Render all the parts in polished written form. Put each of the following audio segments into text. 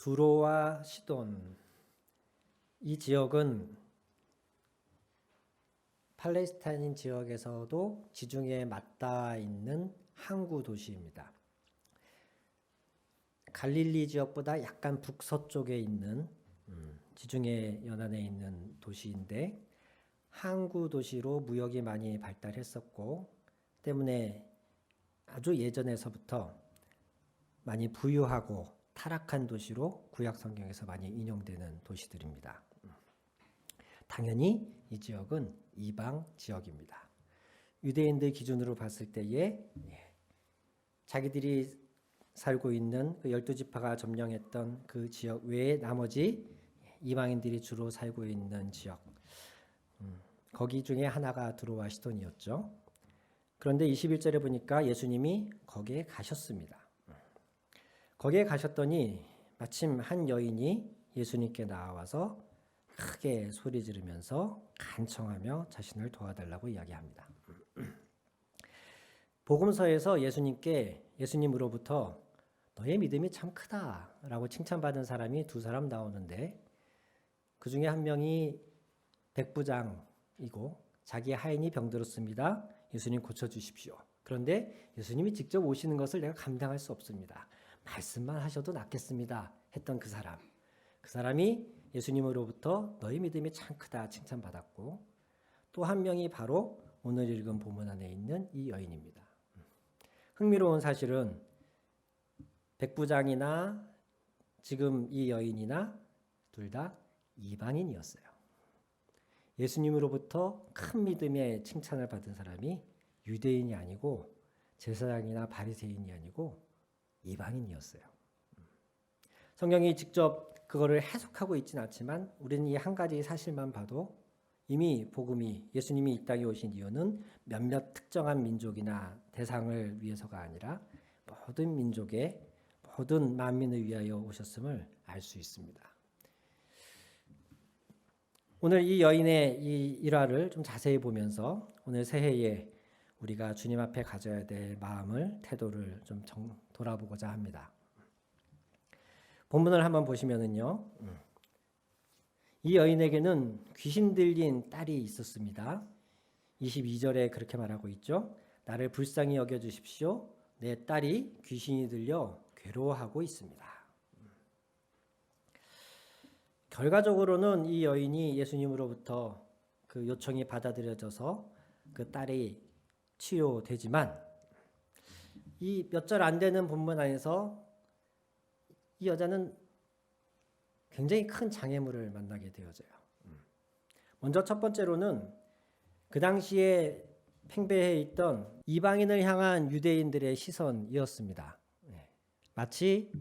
두로와 시돈, 이 지역은 팔레스타인 지역에서도 지중해에 맞닿아 있는 항구 도시입니다. 갈릴리 지역보다 약간 북서쪽에 있는 지중해 연안에 있는 도시인데, 항구 도시로 무역이 많이 발달했었고 때문에 아주 예전에서부터 많이 부유하고 타락한 도시로 구약 성경에서 많이 인용되는 도시들입니다. 당연히 이 지역은 이방 지역입니다. 유대인들 기준으로 봤을 때에 자기들이 살고 있는 그 12지파가 점령했던 그 지역 외에 나머지 이방인들이 주로 살고 있는 지역, 거기 중에 하나가 두로와 시돈이었죠. 그런데 21절에 보니까 예수님이 거기에 가셨습니다. 거기에 가셨더니 마침 한 여인이 예수님께 나와서 크게 소리 지르면서 간청하며 자신을 도와달라고 이야기합니다. 복음서에서 예수님으로부터 너의 믿음이 참 크다라고 칭찬받은 사람이 두 사람 나오는데, 그 중에 한 명이 백부장이고 자기 하인이 병들었습니다. 예수님 고쳐주십시오. 그런데 예수님이 직접 오시는 것을 내가 감당할 수 없습니다. 말씀만 하셔도 낫겠습니다 했던 그 사람이 예수님으로부터 너의 믿음이 참 크다 칭찬받았고, 또 한 명이 바로 오늘 읽은 본문 안에 있는 이 여인입니다. 흥미로운 사실은 백부장이나 지금 이 여인이나 둘 다 이방인이었어요. 예수님으로부터 큰 믿음의 칭찬을 받은 사람이 유대인이 아니고 제사장이나 바리새인이 아니고 이방인이었어요. 성경이 직접 그거를 해석하고 있지는 않지만 우리는 이 한 가지 사실만 봐도 이미 복음이, 예수님이 이 땅에 오신 이유는 몇몇 특정한 민족이나 대상을 위해서가 아니라 모든 민족의 모든 만민을 위하여 오셨음을 알 수 있습니다. 오늘 이 여인의 이 일화를 좀 자세히 보면서 오늘 새해에 우리가 주님 앞에 가져야 될 마음을, 태도를 좀 돌아보고자 합니다. 본문을 한번 보시면은요, 이 여인에게는 귀신 들린 딸이 있었습니다. 22절에 그렇게 말하고 있죠. 나를 불쌍히 여겨주십시오. 내 딸이 귀신이 들려 괴로워하고 있습니다. 결과적으로는 이 여인이 예수님으로부터 그 요청이 받아들여져서 그 딸이 치유되지만, 이 몇 절 안 되는 본문 안에서 이 여자는 굉장히 큰 장애물을 만나게 되어져요. 먼저 첫 번째로는 그 당시에 팽배해 있던 이방인을 향한 유대인들의 시선이었습니다. 마치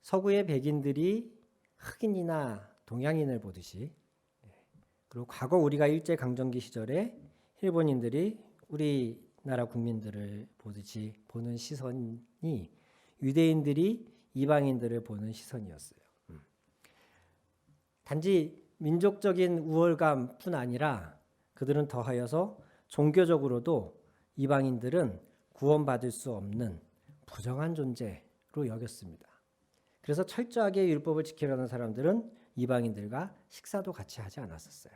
서구의 백인들이 흑인이나 동양인을 보듯이, 그리고 과거 우리가 일제강점기 시절에 일본인들이 우리나라 국민들을 보듯이 보는 시선이 유대인들이 이방인들을 보는 시선이었어요. 단지 민족적인 우월감뿐 아니라 그들은 더하여서 종교적으로도 이방인들은 구원받을 수 없는 부정한 존재로 여겼습니다. 그래서 철저하게 율법을 지키려는 사람들은 이방인들과 식사도 같이 하지 않았었어요.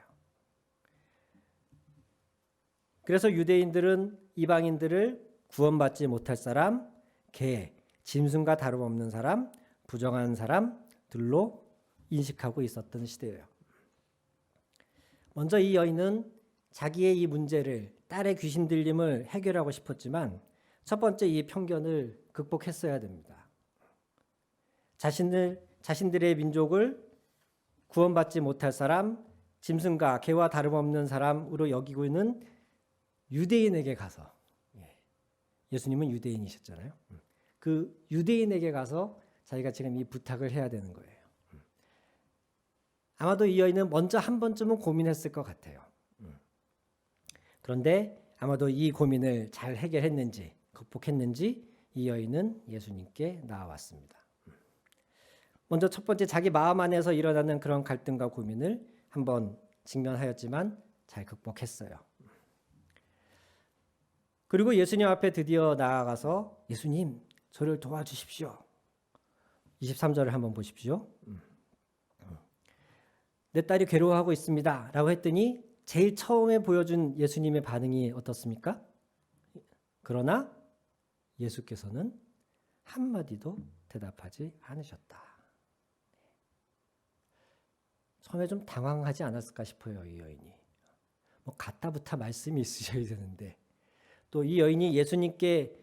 그래서 유대인들은 이방인들을 구원받지 못할 사람, 개, 짐승과 다름없는 사람, 부정한 사람들로 인식하고 있었던 시대예요. 먼저 이 여인은 자기의 이 문제를, 딸의 귀신 들림을 해결하고 싶었지만 첫 번째 이 편견을 극복했어야 됩니다. 자신들의 민족을 구원받지 못할 사람, 짐승과 개와 다름없는 사람으로 여기고 있는 유대인에게 가서, 예수님은 유대인이셨잖아요. 그 유대인에게 가서 자기가 지금 이 부탁을 해야 되는 거예요. 아마도 이 여인은 먼저 한 번쯤은 고민했을 것 같아요. 그런데 아마도 이 고민을 잘 해결했는지, 극복했는지 이 여인은 예수님께 나아왔습니다. 먼저 첫 번째, 자기 마음 안에서 일어나는 그런 갈등과 고민을 한번 직면하였지만 잘 극복했어요. 그리고 예수님 앞에 드디어 나아가서 예수님, 저를 도와주십시오. 23절을 한번 보십시오. 내 딸이 괴로워하고 있습니다 라고 했더니 제일 처음에 보여준 예수님의 반응이 어떻습니까? 그러나 예수께서는 한마디도 대답하지 않으셨다. 처음에 좀 당황하지 않았을까 싶어요. 이 여인이. 뭐 가타부타 말씀이 있으셔야 되는데 또 이 여인이 예수님께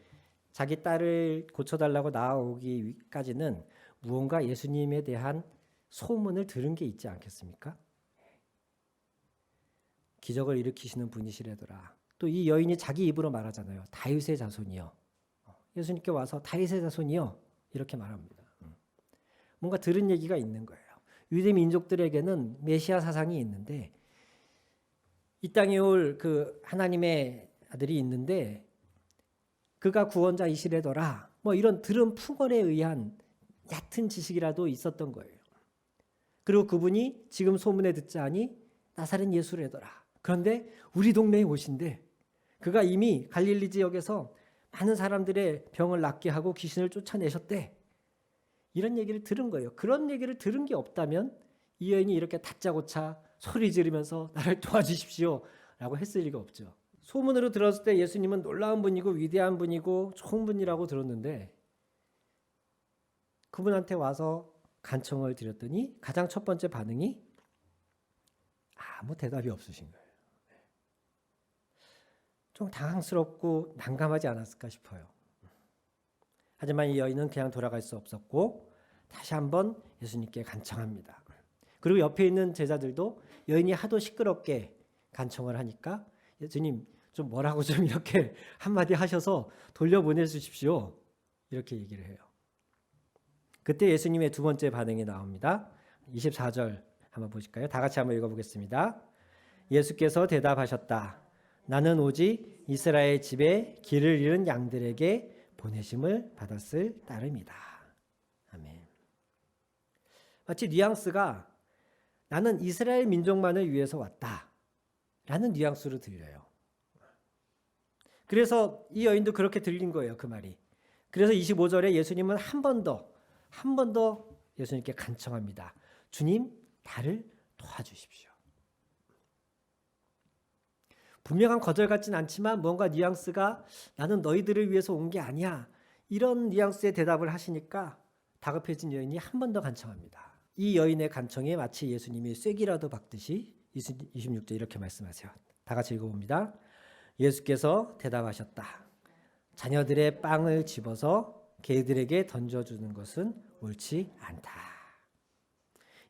자기 딸을 고쳐달라고 나아오기까지는 무언가 예수님에 대한 소문을 들은 게 있지 않겠습니까? 기적을 일으키시는 분이시래더라. 또 이 여인이 자기 입으로 말하잖아요. 다윗의 자손이요. 예수님께 와서 다윗의 자손이요. 이렇게 말합니다. 뭔가 들은 얘기가 있는 거예요. 유대 민족들에게는 메시아 사상이 있는데 이 땅에 올 그 하나님의 아들이 있는데 그가 구원자이시래더라. 뭐 이런 들은 풍언에 의한 얕은 지식이라도 있었던 거예요. 그리고 그분이 지금 소문에 듣자니 나사렛 예수래더라. 그런데 우리 동네에 오신대. 그가 이미 갈릴리 지역에서 많은 사람들의 병을 낫게 하고 귀신을 쫓아내셨대. 이런 얘기를 들은 거예요. 그런 얘기를 들은 게 없다면 이 여인이 이렇게 다짜고짜 소리 지르면서 나를 도와주십시오 라고 했을 리가 없죠. 소문으로 들었을 때 예수님은 놀라운 분이고 위대한 분이고 좋은 분이라고 들었는데 그분한테 와서 간청을 드렸더니 가장 첫 번째 반응이 아무 대답이 없으신 거예요. 좀 당황스럽고 난감하지 않았을까 싶어요. 하지만 이 여인은 그냥 돌아갈 수 없었고 다시 한번 예수님께 간청합니다. 그리고 옆에 있는 제자들도 여인이 하도 시끄럽게 간청을 하니까 예수님 좀 뭐라고 좀 이렇게 한마디 하셔서 돌려보내 주십시오. 이렇게 얘기를 해요. 그때 예수님의 두 번째 반응이 나옵니다. 24절 한번 보실까요? 다 같이 한번 읽어보겠습니다. 예수께서 대답하셨다. 나는 오직 이스라엘 집에 길을 잃은 양들에게 보내심을 받았을 따름이다. 아멘. 마치 뉘앙스가 나는 이스라엘 민족만을 위해서 왔다 라는 뉘앙스로 들려요. 그래서 이 여인도 그렇게 들린 거예요. 그 말이. 그래서 25절에 예수님은 한 번 더 예수님께 간청합니다. 주님, 나를 도와주십시오. 분명한 거절 같진 않지만 뭔가 뉘앙스가 나는 너희들을 위해서 온 게 아니야. 이런 뉘앙스의 대답을 하시니까 다급해진 여인이 한 번 더 간청합니다. 이 여인의 간청에 마치 예수님이 쐐기라도 박듯이 26절 이렇게 말씀하세요. 다 같이 읽어봅니다. 예수께서 대답하셨다. 자녀들의 빵을 집어서 개들에게 던져주는 것은 옳지 않다.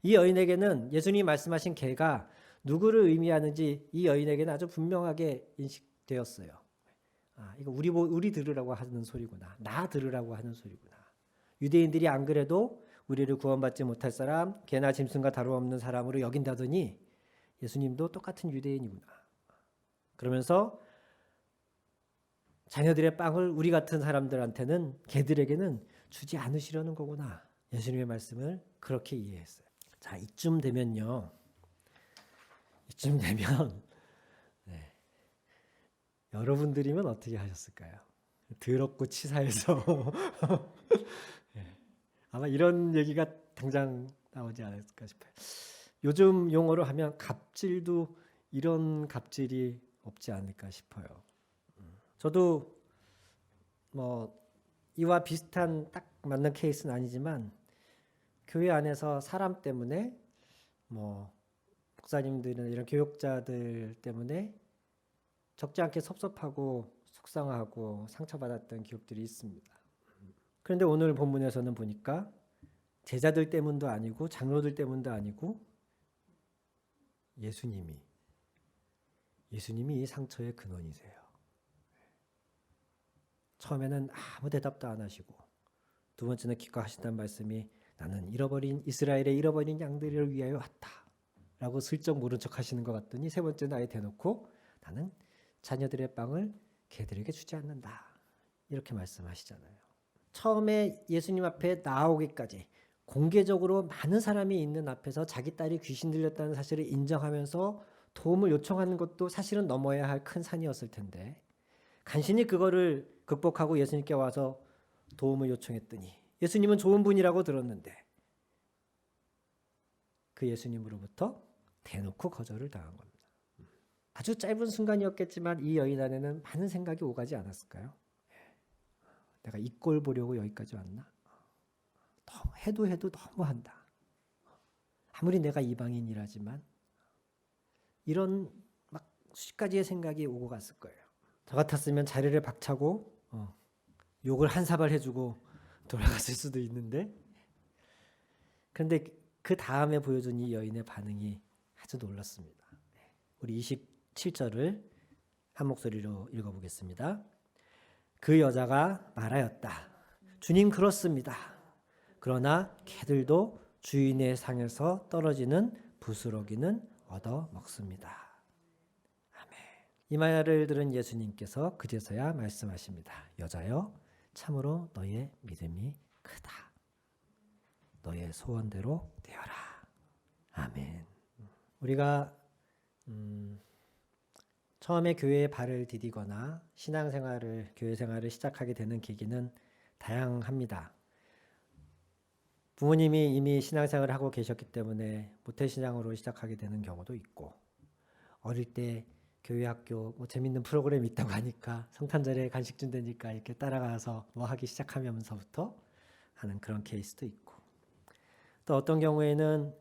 이 여인에게는 예수님이 말씀하신 개가 누구를 의미하는지 이 여인에게는 아주 분명하게 인식되었어요. 이거 우리 들으라고 하는 소리구나. 나 들으라고 하는 소리구나. 유대인들이 안 그래도 우리를 구원받지 못할 사람, 개나 짐승과 다름없는 사람으로 여긴다더니 예수님도 똑같은 유대인이구나. 그러면서 자녀들의 빵을 우리 같은 사람들한테는 개들에게는 주지 않으시려는 거구나. 예수님의 말씀을 그렇게 이해했어요. 자, 이쯤 되면 네. 여러분들이면 어떻게 하셨을까요? 더럽고 치사해서 네. 아마 이런 얘기가 당장 나오지 않았을까 싶어요. 요즘 용어로 하면 갑질도 이런 갑질이 없지 않을까 싶어요. 저도 뭐 이와 비슷한 딱 맞는 케이스는 아니지만 교회 안에서 사람 때문에 뭐 목사님들이나 이런 교육자들 때문에 적지 않게 섭섭하고 속상하고 상처받았던 기억들이 있습니다. 그런데 오늘 본문에서는 보니까 제자들 때문도 아니고 장로들 때문도 아니고 예수님이 이 상처의 근원이세요. 처음에는 아무 대답도 안 하시고 두 번째는 기뻐하신다는 말씀이 나는 이스라엘의 잃어버린 양들을 위하여 왔다 라고 슬쩍 모른 척 하시는 것 같더니 세 번째는 아예 대놓고 나는 자녀들의 빵을 개들에게 주지 않는다 이렇게 말씀하시잖아요. 처음에 예수님 앞에 나오기까지 공개적으로 많은 사람이 있는 앞에서 자기 딸이 귀신 들렸다는 사실을 인정하면서 도움을 요청하는 것도 사실은 넘어야 할 큰 산이었을 텐데 간신히 그거를 극복하고 예수님께 와서 도움을 요청했더니 예수님은 좋은 분이라고 들었는데 그 예수님으로부터 대놓고 거절을 당한 겁니다. 아주 짧은 순간이었겠지만 이 여인 안에는 많은 생각이 오가지 않았을까요? 내가 이 꼴 보려고 여기까지 왔나? 해도 너무한다. 아무리 내가 이방인이라지만 이런 막 수십 가지의 생각이 오고 갔을 거예요. 저 같았으면 자리를 박차고 욕을 한 사발 해주고 돌아갔을 수도 있는데, 그런데 그 다음에 보여준 이 여인의 반응이 아주 놀랐습니다. 우리 27절을 한 목소리로 읽어보겠습니다. 그 여자가 말하였다. 주님, 그렇습니다. 그러나 개들도 주인의 상에서 떨어지는 부스러기는 얻어 먹습니다. 아멘. 이 말을 들은 예수님께서 그제서야 말씀하십니다. 여자여, 참으로 너의 믿음이 크다. 너의 소원대로 되어라. 아멘. 우리가 처음에 교회에 발을 디디거나 신앙생활을, 교회 생활을 시작하게 되는 계기는 다양합니다. 부모님이 이미 신앙생활을 하고 계셨기 때문에 모태신앙으로 시작하게 되는 경우도 있고, 어릴 때 교회 학교 재밌는 프로그램이 있다고 하니까 성탄절에 간식 준다니까 이렇게 따라가서 하기 시작하면서부터 하는 그런 케이스도 있고, 또 어떤 경우에는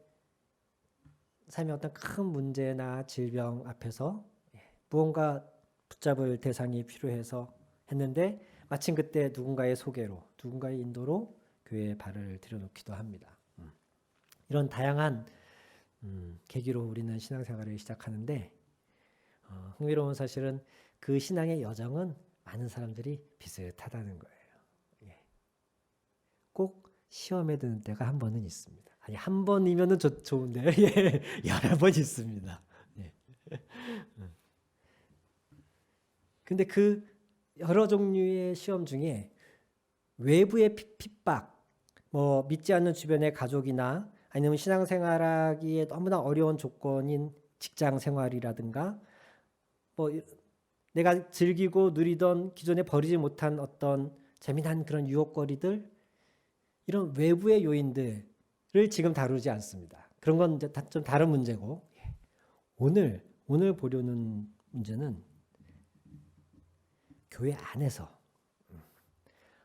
삶의 어떤 큰 문제나 질병 앞에서 무언가 붙잡을 대상이 필요해서 했는데 마침 그때 누군가의 소개로, 누군가의 인도로 교회에 발을 들여놓기도 합니다. 이런 다양한 계기로 우리는 신앙생활을 시작하는데, 흥미로운 사실은 그 신앙의 여정은 많은 사람들이 비슷하다는 거예요. 꼭 시험에 드는 때가 한 번은 있습니다. 아니, 한 번이면은 좋은데 여러 번 있습니다. 근데 그 여러 종류의 시험 중에 외부의 핍박, 믿지 않는 주변의 가족이나 아니면 신앙생활하기에 너무나 어려운 조건인 직장 생활이라든가 내가 즐기고 누리던 기존에 버리지 못한 어떤 재미난 그런 유혹거리들, 이런 외부의 요인들을 지금 다루지 않습니다. 그런 건 이제 좀 다른 문제고, 오늘 보려는 문제는 교회 안에서,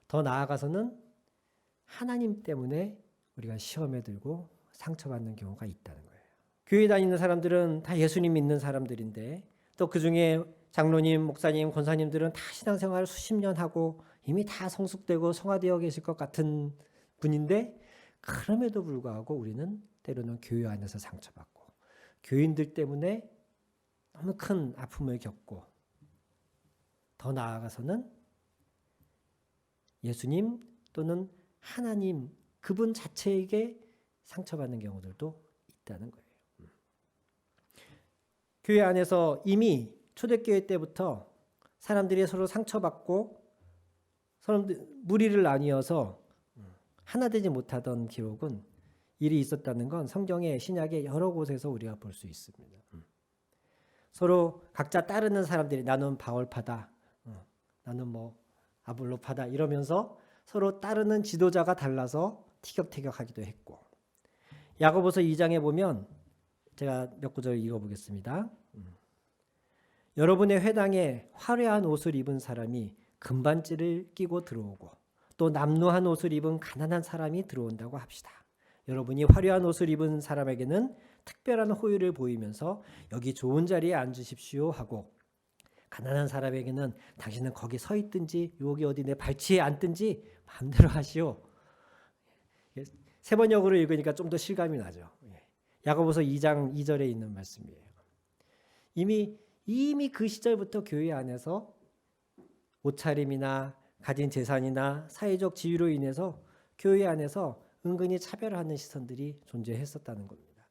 더 나아가서는 하나님 때문에 우리가 시험에 들고 상처받는 경우가 있다는 거예요. 교회 다니는 사람들은 다 예수님 믿는 사람들인데, 또 그 중에 장로님, 목사님, 권사님들은 다 신앙생활을 수십 년 하고 이미 다 성숙되고 성화되어 계실 것 같은 분인데, 그럼에도 불구하고 우리는 때로는 교회 안에서 상처받고 교인들 때문에 너무 큰 아픔을 겪고, 더 나아가서는 예수님 또는 하나님, 그분 자체에게 상처받는 경우들도 있다는 거예요. 교회 안에서 이미 초대교회 때부터 사람들이 서로 상처받고 사람들 무리를 나뉘어서 하나 되지 못하던 기록은, 일이 있었다는 건 성경의 신약의 여러 곳에서 우리가 볼 수 있습니다. 서로 각자 따르는 사람들이, 나는 바울파다, 나는 아볼로파다 이러면서 서로 따르는 지도자가 달라서 티격태격하기도 했고, 야고보서 2장에 보면 제가 몇 구절 읽어보겠습니다. 여러분의 회당에 화려한 옷을 입은 사람이 금반지를 끼고 들어오고 또 남루한 옷을 입은 가난한 사람이 들어온다고 합시다. 여러분이 화려한 옷을 입은 사람에게는 특별한 호의를 보이면서 여기 좋은 자리에 앉으십시오 하고, 가난한 사람에게는 당신은 거기 서 있든지 여기 어디 내 발치에 앉든지 마음대로 하시오. 세번역으로 읽으니까 좀 더 실감이 나죠. 야고보서 2장 2절에 있는 말씀이에요. 이미 그 시절부터 교회 안에서 옷차림이나 가진 재산이나 사회적 지위로 인해서 교회 안에서 은근히 차별하는 시선들이 존재했었다는 겁니다.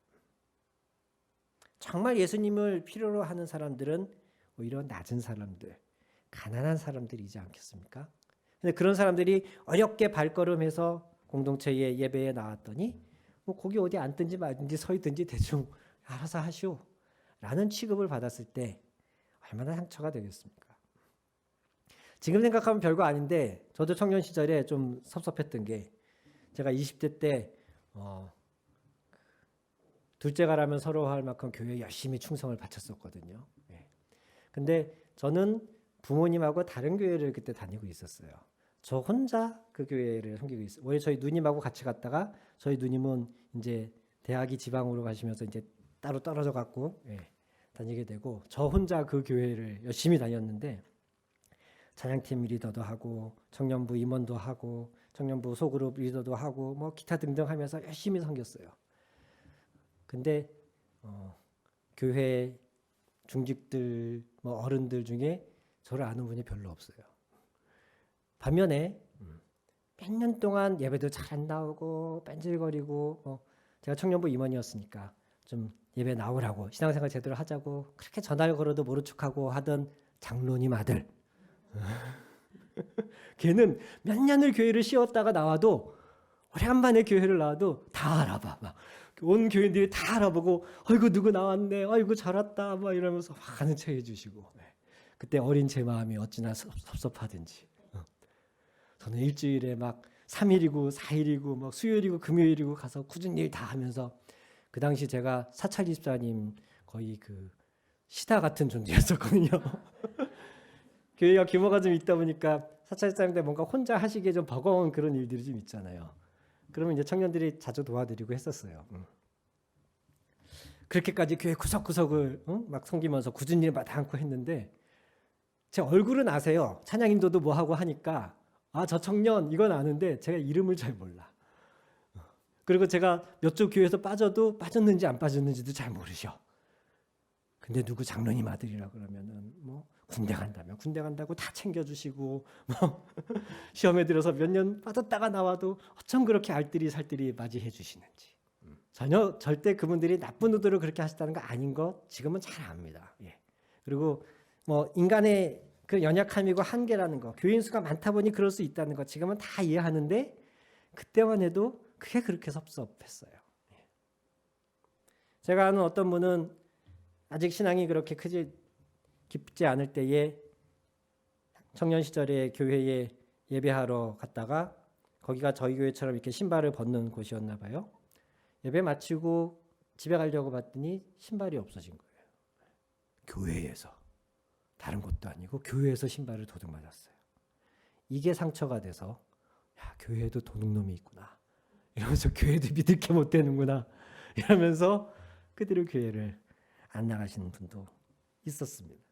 정말 예수님을 필요로 하는 사람들은 오히려 낮은 사람들, 가난한 사람들이지 않겠습니까? 근데 그런 사람들이 어렵게 발걸음해서 공동체의 예배에 나왔더니 거기 어디 앉든지 말든지 서 있든지 대충 알아서 하시오 라는 취급을 받았을 때 얼마나 상처가 되겠습니까? 지금 생각하면 별거 아닌데, 저도 청년 시절에 좀 섭섭했던 게, 제가 20대 때 둘째가라면 서로 할 만큼 교회에 열심히 충성을 바쳤었거든요. 예. 근데 저는 부모님하고 다른 교회를 그때 다니고 있었어요. 저 혼자 그 교회를 섬기고 있어요. 원래 저희 누님하고 같이 갔다가 저희 누님은 이제 대학이 지방으로 가시면서 이제 따로 떨어져 갖고 다니게 되고 저 혼자 그 교회를 열심히 다녔는데 찬양팀 리더도 하고 청년부 임원도 하고 청년부 소그룹 리더도 하고 뭐 기타 등등 하면서 열심히 섬겼어요. 근데 교회 중직들 뭐 어른들 중에 저를 아는 분이 별로 없어요. 반면에 몇 년 동안 예배도 잘 안 나오고 뺀질거리고 제가 청년부 임원이었으니까 좀 예배 나오라고 신앙생활 제대로 하자고 그렇게 전화를 걸어도 모른 척하고 하던 장로님 아들 걔는 몇 년을 교회를 씌웠다가 나와도 오랜만에 교회를 나와도 다 알아봐. 막 온 교인들이 다 알아보고 아이고 누구 나왔네 아이고 잘 왔다 막 이러면서 막 아는 체 해주시고 그때 어린 제 마음이 어찌나 섭섭하든지 저는 일주일에 막 3일이고 4일이고 막 수요일이고 금요일이고 가서 굳은 일 다 하면서 그 당시 제가 사찰 집사님 거의 그 시다 같은 존재였었거든요. 교회가 규모가 좀 있다 보니까 사찰 집사님들 뭔가 혼자 하시기에 좀 버거운 그런 일들이 좀 있잖아요. 그러면 이제 청년들이 자주 도와드리고 했었어요. 그렇게까지 교회 구석구석을 막 섬기면서 굳은 일 마다않고 했는데 제 얼굴은 아세요. 찬양 인도도 뭐 하고 하니까 저 청년 이건 아는데 제가 이름을 잘 몰라. 그리고 제가 몇 쪽 교회에서 빠져도 빠졌는지 안 빠졌는지도 잘 모르셔. 근데 누구 장로님 아들이라 그러면은 뭐 군대 간다면 군대 간다고 다 챙겨주시고 뭐 시험에 들어서 몇 년 빠졌다가 나와도 어쩜 그렇게 알뜰히 살뜰히 맞이해 주시는지 전혀 절대 그분들이 나쁜 의도로 그렇게 하셨다는 거 아닌 거 지금은 잘 압니다. 그리고 뭐 인간의 그 연약함이고 한계라는 거 교인 수가 많다 보니 그럴 수 있다는 거 지금은 다 이해하는데 그때만 해도 그게 그렇게 섭섭했어요. 제가 아는 어떤 분은 아직 신앙이 그렇게 깊지 않을 때에 청년 시절에 교회에 예배하러 갔다가 거기가 저희 교회처럼 이렇게 신발을 벗는 곳이었나 봐요. 예배 마치고 집에 가려고 봤더니 신발이 없어진 거예요. 교회에서. 다른 곳도 아니고 교회에서 신발을 도둑 맞았어요. 이게 상처가 돼서 교회에도 도둑놈이 있구나. 이러면서 교회도 믿을 게 못 되는구나. 이러면서 그대로 교회를 안 나가시는 분도 있었습니다.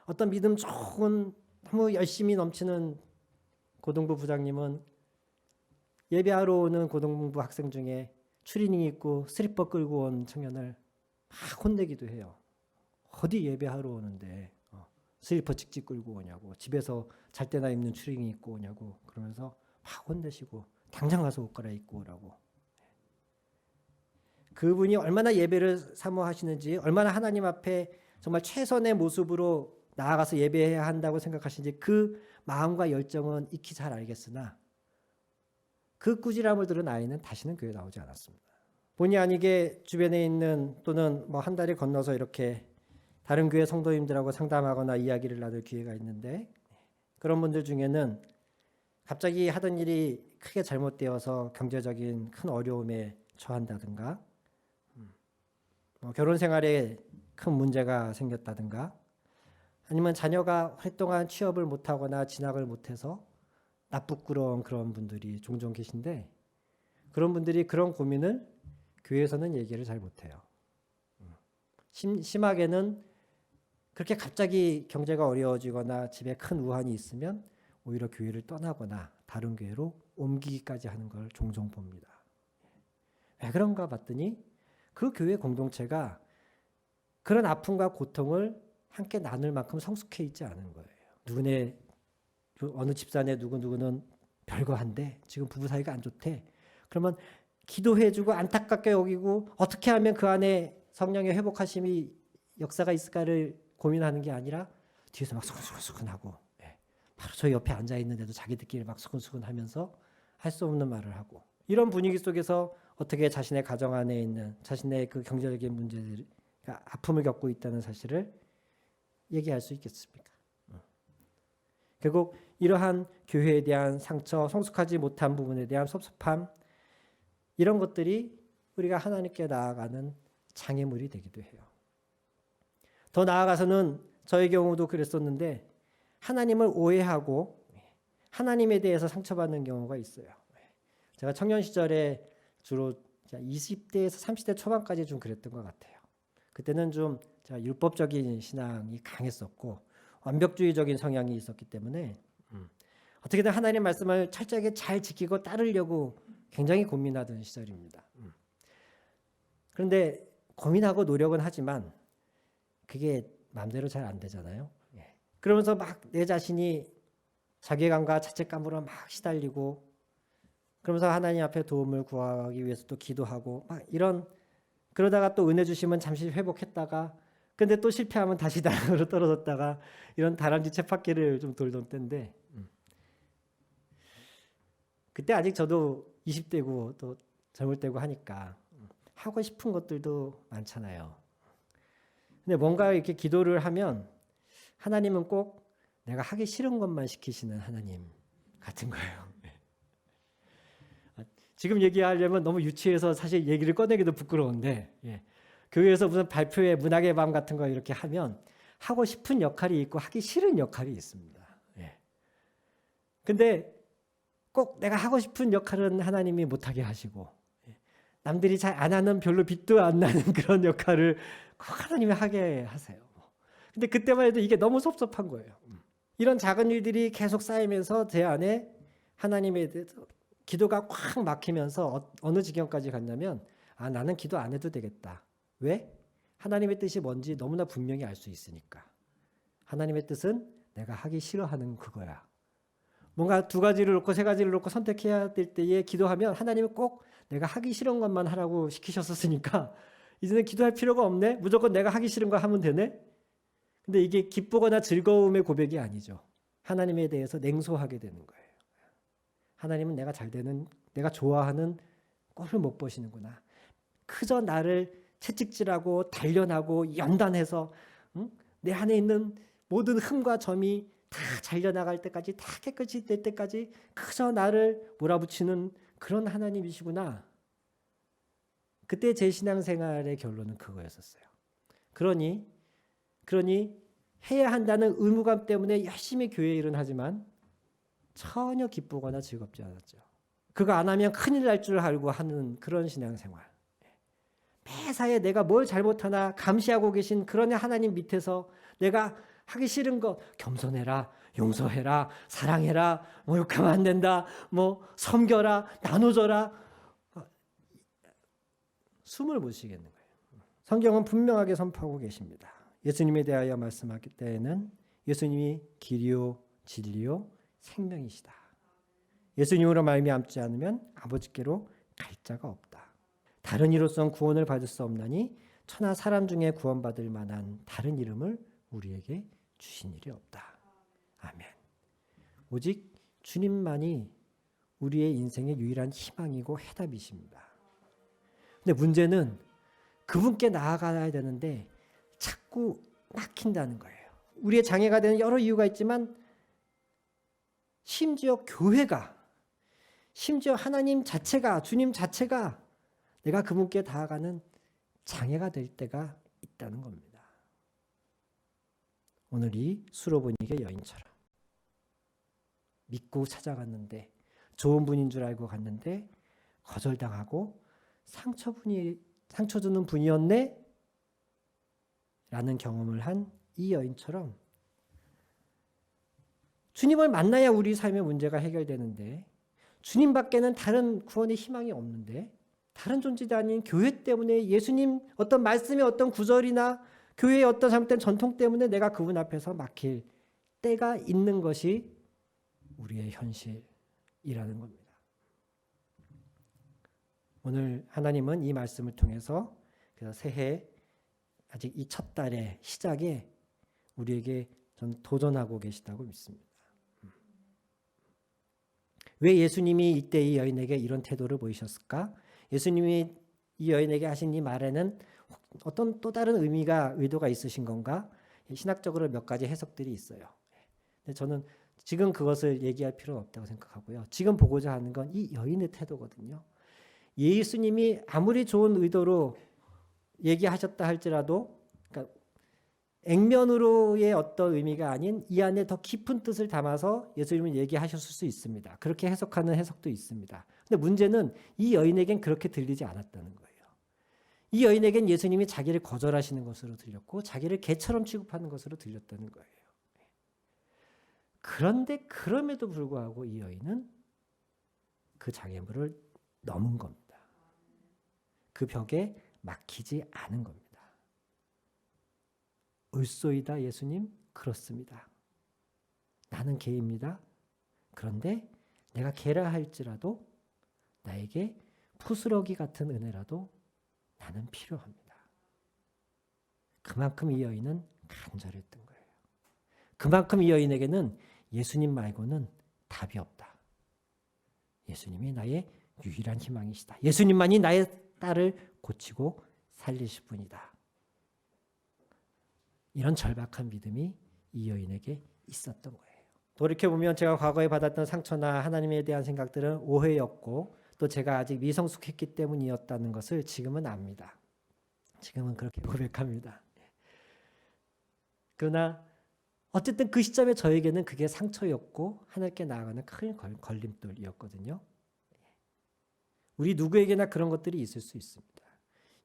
어떤 믿음 좋은 너무 열심히 넘치는 고등부 부장님은 예배하러 오는 고등부 학생 중에 추리닝 입고 슬리퍼 끌고 온 청년을 막 혼내기도 해요. 어디 예배하러 오는데 슬리퍼 찍찍 끌고 오냐고 집에서 잘 때나 입는 추리닝 입고 오냐고 그러면서 막 혼내시고 당장 가서 옷 갈아입고 오라고. 그분이 얼마나 예배를 사모하시는지 얼마나 하나님 앞에 정말 최선의 모습으로 나아가서 예배해야 한다고 생각하시는지 그 마음과 열정은 익히 잘 알겠으나 그 꾸지람을 들은 아이는 다시는 교회에 나오지 않았습니다. 본의 아니게 주변에 있는 또는 뭐 한 달이 건너서 이렇게 다른 교회 성도님들하고 상담하거나 이야기를 나눌 기회가 있는데 그런 분들 중에는 갑자기 하던 일이 크게 잘못되어서 경제적인 큰 어려움에 처한다든가 결혼 생활에 큰 문제가 생겼다든가 아니면 자녀가 오랫동안 취업을 못하거나 진학을 못해서 나쁘끄러운 그런 분들이 종종 계신데 그런 분들이 그런 고민을 교회에서는 얘기를 잘 못해요. 심하게는 그렇게 갑자기 경제가 어려워지거나 집에 큰 우환이 있으면 오히려 교회를 떠나거나 다른 교회로 옮기기까지 하는 걸 종종 봅니다. 왜 그런가 봤더니 그 교회 공동체가 그런 아픔과 고통을 함께 나눌 만큼 성숙해 있지 않은 거예요. 누구네 어느 집사네 누구는 별거 한데 지금 부부 사이가 안 좋대. 그러면 기도해주고 안타깝게 여기고 어떻게 하면 그 안에 성령의 회복하심이 역사가 있을까를 고민하는 게 아니라 뒤에서 막 수근수근하고 바로 저 옆에 앉아 있는데도 자기들끼리 막 수근수근하면서 할 수 없는 말을 하고 이런 분위기 속에서 어떻게 자신의 가정 안에 있는 자신의 그 경제적인 문제들 아픔을 겪고 있다는 사실을 얘기할 수 있겠습니까? 결국 이러한 교회에 대한 상처, 성숙하지 못한 부분에 대한 섭섭함, 이런 것들이 우리가 하나님께 나아가는 장애물이 되기도 해요. 더 나아가서는 저의 경우도 그랬었는데 하나님을 오해하고 하나님에 대해서 상처받는 경우가 있어요. 제가 청년 시절에 주로 20대에서 30대 초반까지 좀 그랬던 것 같아요. 그때는 좀 제가 율법적인 신앙이 강했었고 완벽주의적인 성향이 있었기 때문에 어떻게든 하나님의 말씀을 철저하게 잘 지키고 따르려고 굉장히 고민하던 시절입니다. 그런데 고민하고 노력은 하지만 그게 마음대로 잘 안 되잖아요. 그러면서 막 내 자신이 자괴감과 자책감으로 막 시달리고 그러면서 하나님 앞에 도움을 구하기 위해서 또 기도하고 막 그러다가 또 은혜 주시면 잠시 회복했다가 근데 또 실패하면 다시 나락으로 떨어졌다가 이런 다람쥐 쳇바퀴를 좀 돌던 때인데 그때 아직 저도 20대고 또 젊을 때고 하니까 하고 싶은 것들도 많잖아요. 근데 뭔가 이렇게 기도를 하면 하나님은 꼭 내가 하기 싫은 것만 시키시는 하나님 같은 거예요. 지금 얘기하려면 너무 유치해서 사실 얘기를 꺼내기도 부끄러운데 교회에서 무슨 발표회 문학의 밤 같은 거 이렇게 하면 하고 싶은 역할이 있고 하기 싫은 역할이 있습니다. 근데 꼭 내가 하고 싶은 역할은 하나님이 못하게 하시고 남들이 잘 안 하는 별로 빛도 안 나는 그런 역할을 꼭 하나님이 하게 하세요. 근데 그때만 해도 이게 너무 섭섭한 거예요. 이런 작은 일들이 계속 쌓이면서 제 안에 하나님에 대해서 기도가 꽉 막히면서 어느 지경까지 갔냐면 나는 기도 안 해도 되겠다. 왜? 하나님의 뜻이 뭔지 너무나 분명히 알 수 있으니까. 하나님의 뜻은 내가 하기 싫어하는 그거야. 뭔가 두 가지를 놓고 세 가지를 놓고 선택해야 될 때에 기도하면 하나님은 꼭 내가 하기 싫은 것만 하라고 시키셨었으니까 이제는 기도할 필요가 없네. 무조건 내가 하기 싫은 거 하면 되네. 근데 이게 기쁘거나 즐거움의 고백이 아니죠. 하나님에 대해서 냉소하게 되는 거예요. 하나님은 내가 잘 되는, 내가 좋아하는 꼴을 못 보시는구나. 그저 나를 채찍질하고 단련하고 연단해서 내 안에 있는 모든 흠과 점이 다 잘려나갈 때까지, 다 깨끗이 될 때까지 그저 나를 몰아붙이는 그런 하나님이시구나. 그때 제 신앙생활의 결론은 그거였었어요. 그러니 해야 한다는 의무감 때문에 열심히 교회 일은 하지만 전혀 기쁘거나 즐겁지 않았죠. 그거 안 하면 큰일 날 줄 알고 하는 그런 신앙생활. 매사에 내가 뭘 잘못하나 감시하고 계신 그런 하나님 밑에서 내가 하기 싫은 거 겸손해라, 용서해라, 사랑해라, 뭐 욕하면 안 된다, 뭐 섬겨라, 나눠줘라. 숨을 못 쉬겠는 거예요. 성경은 분명하게 선포하고 계십니다. 예수님에 대하여 말씀하기 때에는 예수님이 길이요 진리요 생명이시다. 예수님으로 말미암지 않으면 아버지께로 갈 자가 없다. 다른 이로선 구원을 받을 수 없나니 천하 사람 중에 구원받을 만한 다른 이름을 우리에게 주신 일이 없다. 아멘. 오직 주님만이 우리의 인생의 유일한 희망이고 해답이십니다. 근데 문제는 그분께 나아가야 되는데 자꾸 막힌다는 거예요. 우리의 장애가 되는 여러 이유가 있지만 심지어 교회가, 심지어 하나님 자체가, 주님 자체가 내가 그분께 나아가는 장애가 될 때가 있다는 겁니다. 오늘 이 수로보니게 여인처럼 믿고 찾아갔는데 좋은 분인 줄 알고 갔는데 거절당하고 상처 주는 분이었네? 라는 경험을 한 이 여인처럼 주님을 만나야 우리 삶의 문제가 해결되는데 주님 밖에는 다른 구원의 희망이 없는데 다른 존재도 아닌 교회 때문에 예수님 어떤 말씀의 어떤 구절이나 교회의 어떤 잘못된 전통 때문에 내가 그분 앞에서 막힐 때가 있는 것이 우리의 현실이라는 겁니다. 오늘 하나님은 이 말씀을 통해서 새해 아직 이 첫 달의 시작에 우리에게 좀 도전하고 계시다고 믿습니다. 왜 예수님이 이때 이 여인에게 이런 태도를 보이셨을까? 예수님이 이 여인에게 하신 이 말에는 어떤 또 다른 의도가 있으신 건가? 신학적으로 몇 가지 해석들이 있어요. 근데 저는 지금 그것을 얘기할 필요는 없다고 생각하고요. 지금 보고자 하는 건 이 여인의 태도거든요. 예수님이 아무리 좋은 의도로 얘기하셨다 할지라도, 그러니까 액면으로의 어떤 의미가 아닌 이 안에 더 깊은 뜻을 담아서 예수님은 얘기하셨을 수 있습니다. 그렇게 해석하는 해석도 있습니다. 근데 문제는 이 여인에겐 그렇게 들리지 않았다는 거예요. 이 여인에겐 예수님이 자기를 거절하시는 것으로 들렸고 자기를 개처럼 취급하는 것으로 들렸다는 거예요. 그런데 그럼에도 불구하고 이 여인은 그 장애물을 넘은 겁니다. 그 벽에 막히지 않은 겁니다. 옳소이다 예수님, 그렇습니다. 나는 개입니다. 그런데 내가 개라 할지라도 나에게 푸스러기 같은 은혜라도 나는 필요합니다. 그만큼 이 여인은 간절했던 거예요. 그만큼 이 여인에게는 예수님 말고는 답이 없다. 예수님이 나의 유일한 희망이시다. 예수님만이 나의 딸을 고치고 살리실 분이다. 이런 절박한 믿음이 이 여인에게 있었던 거예요. 돌이켜보면 제가 과거에 받았던 상처나 하나님에 대한 생각들은 오해였고 또 제가 아직 미성숙했기 때문이었다는 것을 지금은 압니다. 지금은 그렇게 고백합니다. 그러나 어쨌든 그 시점에 저에게는 그게 상처였고 하나님께 나아가는 큰 걸림돌이었거든요. 우리 누구에게나 그런 것들이 있을 수 있습니다.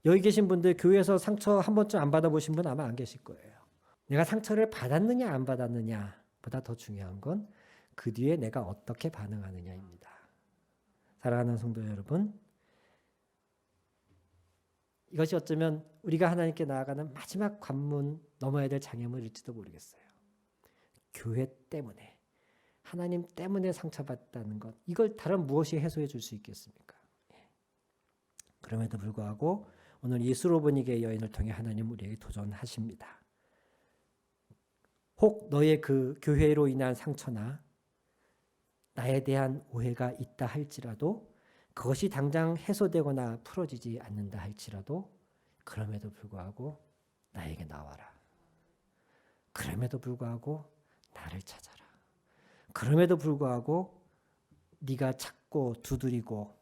여기 계신 분들 교회에서 상처 한 번쯤 안 받아보신 분 아마 안 계실 거예요. 내가 상처를 받았느냐 안 받았느냐 보다 더 중요한 건 그 뒤에 내가 어떻게 반응하느냐입니다. 사랑하는 성도 여러분, 이것이 어쩌면 우리가 하나님께 나아가는 마지막 관문 넘어야 될 장애물일지도 모르겠어요. 교회 때문에, 하나님 때문에 상처받았다는 것, 이걸 다른 무엇이 해소해 줄 수 있겠습니까? 그럼에도 불구하고 오늘 이 수로보니게의 여인을 통해 하나님 우리에게 도전하십니다. 혹 너의 그 교회로 인한 상처나 나에 대한 오해가 있다 할지라도 그것이 당장 해소되거나 풀어지지 않는다 할지라도 그럼에도 불구하고 나에게 나와라. 그럼에도 불구하고 나를 찾아라. 그럼에도 불구하고 네가 찾고 두드리고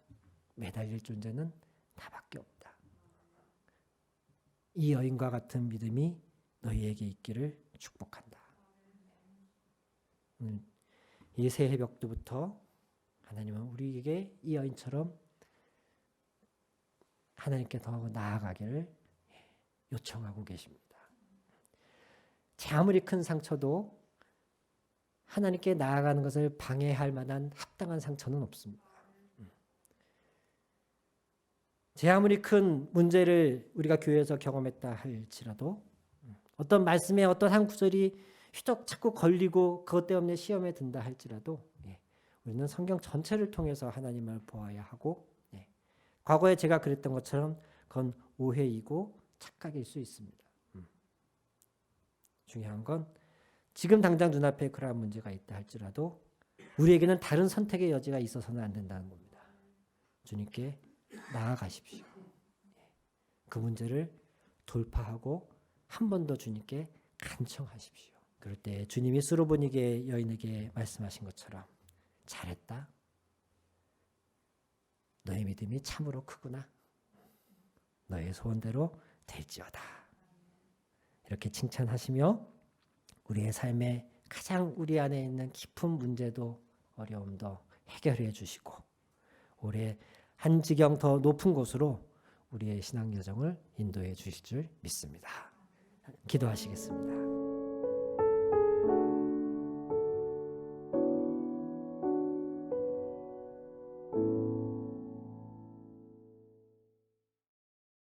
매달릴 존재는 나밖에 없다. 이 여인과 같은 믿음이 너희에게 있기를 축복한다. 이 새해 벽두부터 하나님은 우리에게 이 여인처럼 하나님께 더 나아가기를 요청하고 계십니다. 제 아무리 큰 상처도 하나님께 나아가는 것을 방해할 만한 합당한 상처는 없습니다. 제 아무리 큰 문제를 우리가 교회에서 경험했다 할지라도 어떤 말씀에 어떤 한 구절이 휘적 자꾸 걸리고 그것 때문에 시험에 든다 할지라도 우리는 성경 전체를 통해서 하나님을 보아야 하고 과거에 제가 그랬던 것처럼 그건 오해이고 착각일 수 있습니다. 중요한 건 지금 당장 눈앞에 그러한 문제가 있다 할지라도 우리에게는 다른 선택의 여지가 있어서는 안 된다는 겁니다. 주님께 나아가십시오. 그 문제를 돌파하고 한 번 더 주님께 간청하십시오. 그럴 때 주님이 수로보니게 여인에게 말씀하신 것처럼 잘했다. 너의 믿음이 참으로 크구나. 너의 소원대로 될지어다. 이렇게 칭찬하시며 우리의 삶에 가장 우리 안에 있는 깊은 문제도 어려움도 해결해 주시고 올해 한 지경 더 높은 곳으로 우리의 신앙 여정을 인도해 주실 줄 믿습니다. 기도하시겠습니다.